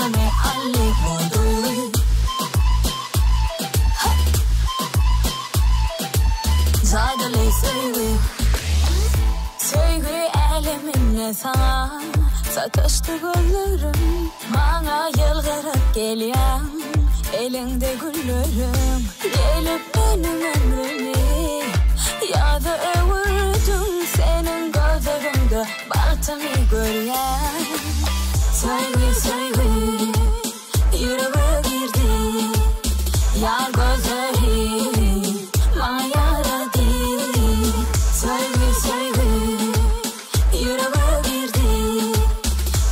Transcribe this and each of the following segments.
aklımı halli bu duygu. Zadeli sevgi, sevgi eliminle sana satıştı güllerim. Bana yılgırıp geliyen elinde güllerim. Gelip benim ömrümü yadı övürdüm. Senin gözlerinde baltımı görüyen. Sevgi sevgi yüreğe girdi. Yar gözleri bana yaradı. Sevgi sevgi yüreğe girdi.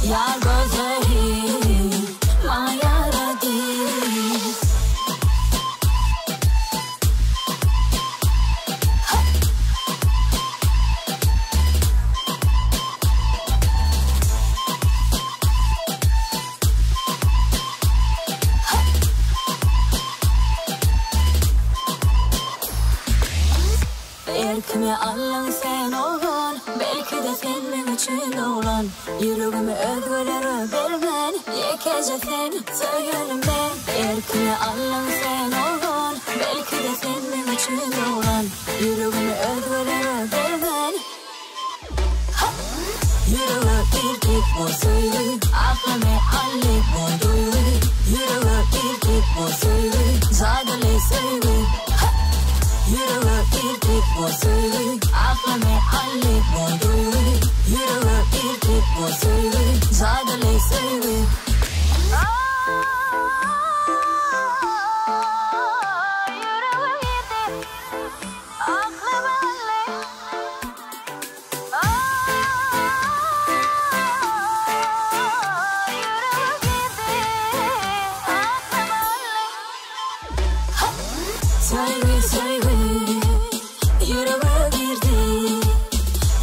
Yar gözleri bana yaradı. Belki mi Allah'ın sen olan, belki de senin için olan. Yüreğimi özgürlere vermen, yekece sen söylerim ben. Belki mi Allah'ın sen olan, belki de senin için olan. Yüreğimi özgürlere vermen. Yüreğe girdik bu söyle, aklımı halli bu duygu. Yüreğe girdik bu söyle, zadeli sevgi. Yüreğe girdik bu söyle, aklımı halli bu duygu. Yüreğe girdik bu söyle, zadeli sevgi. Sevgi sevgi yüreğe girdi.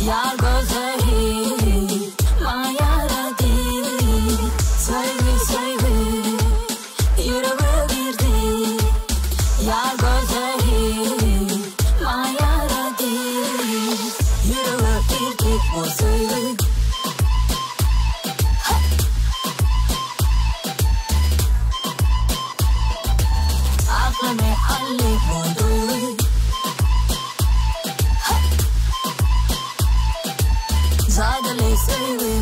Yar gözleri bana yaradı. Sevgi sevgi yüreğe girdi. Yar gözleri bana yaradı. Yüreğe girdik bu söyle. Aklımı halli bu duygu. Zadeli sevgi.